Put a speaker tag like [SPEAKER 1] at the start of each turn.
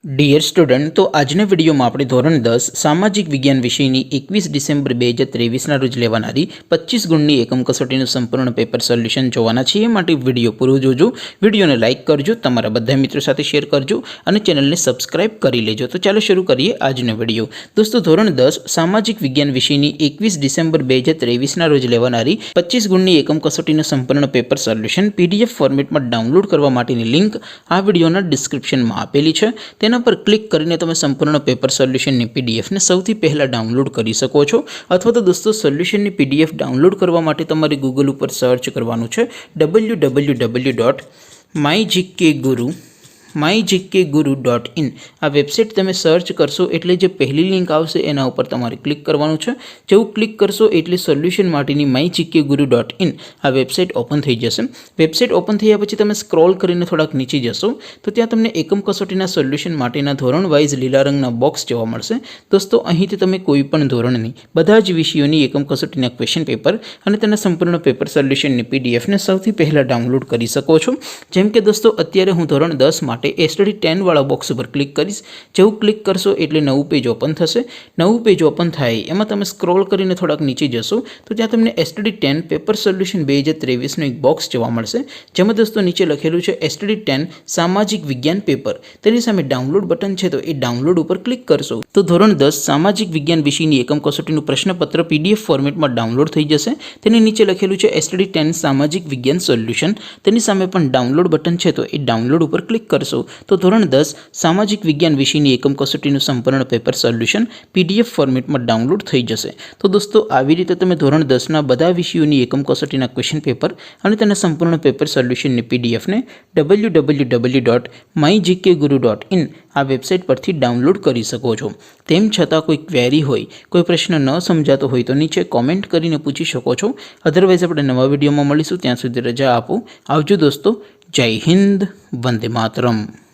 [SPEAKER 1] Dear student, तो आजना video में આપણે ધોરણ 10 સામાજિક વિજ્ઞાન વિષયની 21 ડિસેમ્બર 2023ના રોજ લેવાનારી 25 ગુણની એકમ કસોટીનું સંપૂર્ણ પેપર સોલ્યુશન જોવાના છીએ। માટે વિડિયો પૂરો જોજો, વિડિયોને લાઈક કરજો, તમારા બધા મિત્રો સાથે શેર કરજો અને ચેનલને સબસ્ક્રાઇબ કરી લેજો। તો ચાલો શરૂ કરીએ આજનો વિડિયો। દોસ્તો, ધોરણ 10 સામાજિક વિજ્ઞાન વિષયની 21 ડિસેમ્બર 2023ના રોજ લેવાનારી 25 ગુણની એકમ કસોટીનું સંપૂર્ણ પેપર સોલ્યુશન પીડીએફ ફોર્મેટમાં ડાઉનલોડ કરવા માટેની લિંક આ વિડિયોના ડિસ્ક્રિપ્શનમાં આપેલી છે। તેના पर क्लिक करीने તમે સંપૂર્ણ પેપર સોલ્યુશનની પીડીએફ ને સૌથી પહેલા ડાઉનલોડ કરી શકો છો। અથવા તો દોસ્તો, સોલ્યુશનની પીડીએફ ડાઉનલોડ કરવા માટે તમારે ગૂગલ ઉપર સર્ચ કરવાનું છે www.mygkguru.in। આ વેબસાઇટ તમે સર્ચ કરશો એટલે જે પહેલી લિંક આવશે એના ઉપર તમારે ક્લિક કરવાનું છે। જેવું ક્લિક કરશો એટલે સોલ્યુશન માટેની mygkguru.in આ વેબસાઇટ ઓપન થઈ જશે। વેબસાઇટ ઓપન થયા પછી તમે સ્ક્રોલ કરીને થોડાક નીચે જશો તો ત્યાં તમને એકમ કસોટીના સોલ્યુશન માટેના ધોરણ વાઇઝ લીલા રંગના બોક્સ જોવા મળશે। દોસ્તો, અહીંથી તમે કોઈ પણ ધોરણની બધા જ વિષયોની એકમ કસોટીના ક્વેશ્ચન પેપર અને તેના સંપૂર્ણ પેપર સોલ્યુશનની પીડીએફને સૌથી પહેલા ડાઉનલોડ કરી શકો છો। જેમ કે દોસ્તો, અત્યારે હું ધોરણ 10 માટે STD 10 વાળા બોક્સ ઉપર ક્લિક કરીશ। જેવું ક્લિક કરશો એટલે નવું પેજ ઓપન થશે। નવું પેજ ઓપન થાય એમાં તમે સ્ક્રોલ કરીને થોડાક નીચે જશો તો ત્યાં તમને STD 10 પેપર સોલ્યુશન 2023નું એક બોક્સ જોવા મળશે। જેમાં દોસ્તો નીચે લખેલું છે STD 10 સામાજિક વિજ્ઞાન પેપર। તેની સામે ડાઉનલોડ બટન છે તો એ ડાઉનલોડ ઉપર ક્લિક કરશો તો ધોરણ 10 સામાજિક વિજ્ઞાન વિષયની એકમ કસોટીનું પ્રશ્નપત્ર PDF ફોર્મેટમાં ડાઉનલોડ થઈ જશે। તેની નીચે લખેલું છે STD 10 સામાજિક વિજ્ઞાન સોલ્યુશન। તેની સામે પણ ડાઉનલોડ બટન છે તો એ ડાઉનલોડ ઉપર ક્લિક કરશો તો ધોરણ 10 સામાજિક વિજ્ઞાન વિષયની એકમ કસોટીનું સંપૂર્ણ પેપર સોલ્યુશન PDF ફોર્મેટમાં ડાઉનલોડ થઈ જશે। તો દોસ્તો, આવી રીતે તમે ધોરણ 10ના બધા વિષયોની એકમ કસોટીના ક્વેશ્ચન પેપર અને તેના સંપૂર્ણ પેપર સોલ્યુશનની પીડીએફને www.mygkguru.in આ વેબસાઇટ પરથી ડાઉનલોડ કરી શકો છો। તેમ છતાં કોઈ ક્વેરી હોય, કોઈ પ્રશ્ન ન સમજાતો હોય તો નીચે કોમેન્ટ કરીને પૂછી શકો છો। અધરવાઇઝ આપણે નવા વિડીયોમાં મળીશું, ત્યાં સુધી રજા આપો। આવજો દોસ્તો, જય હિન્દ, વંદે માતરમ।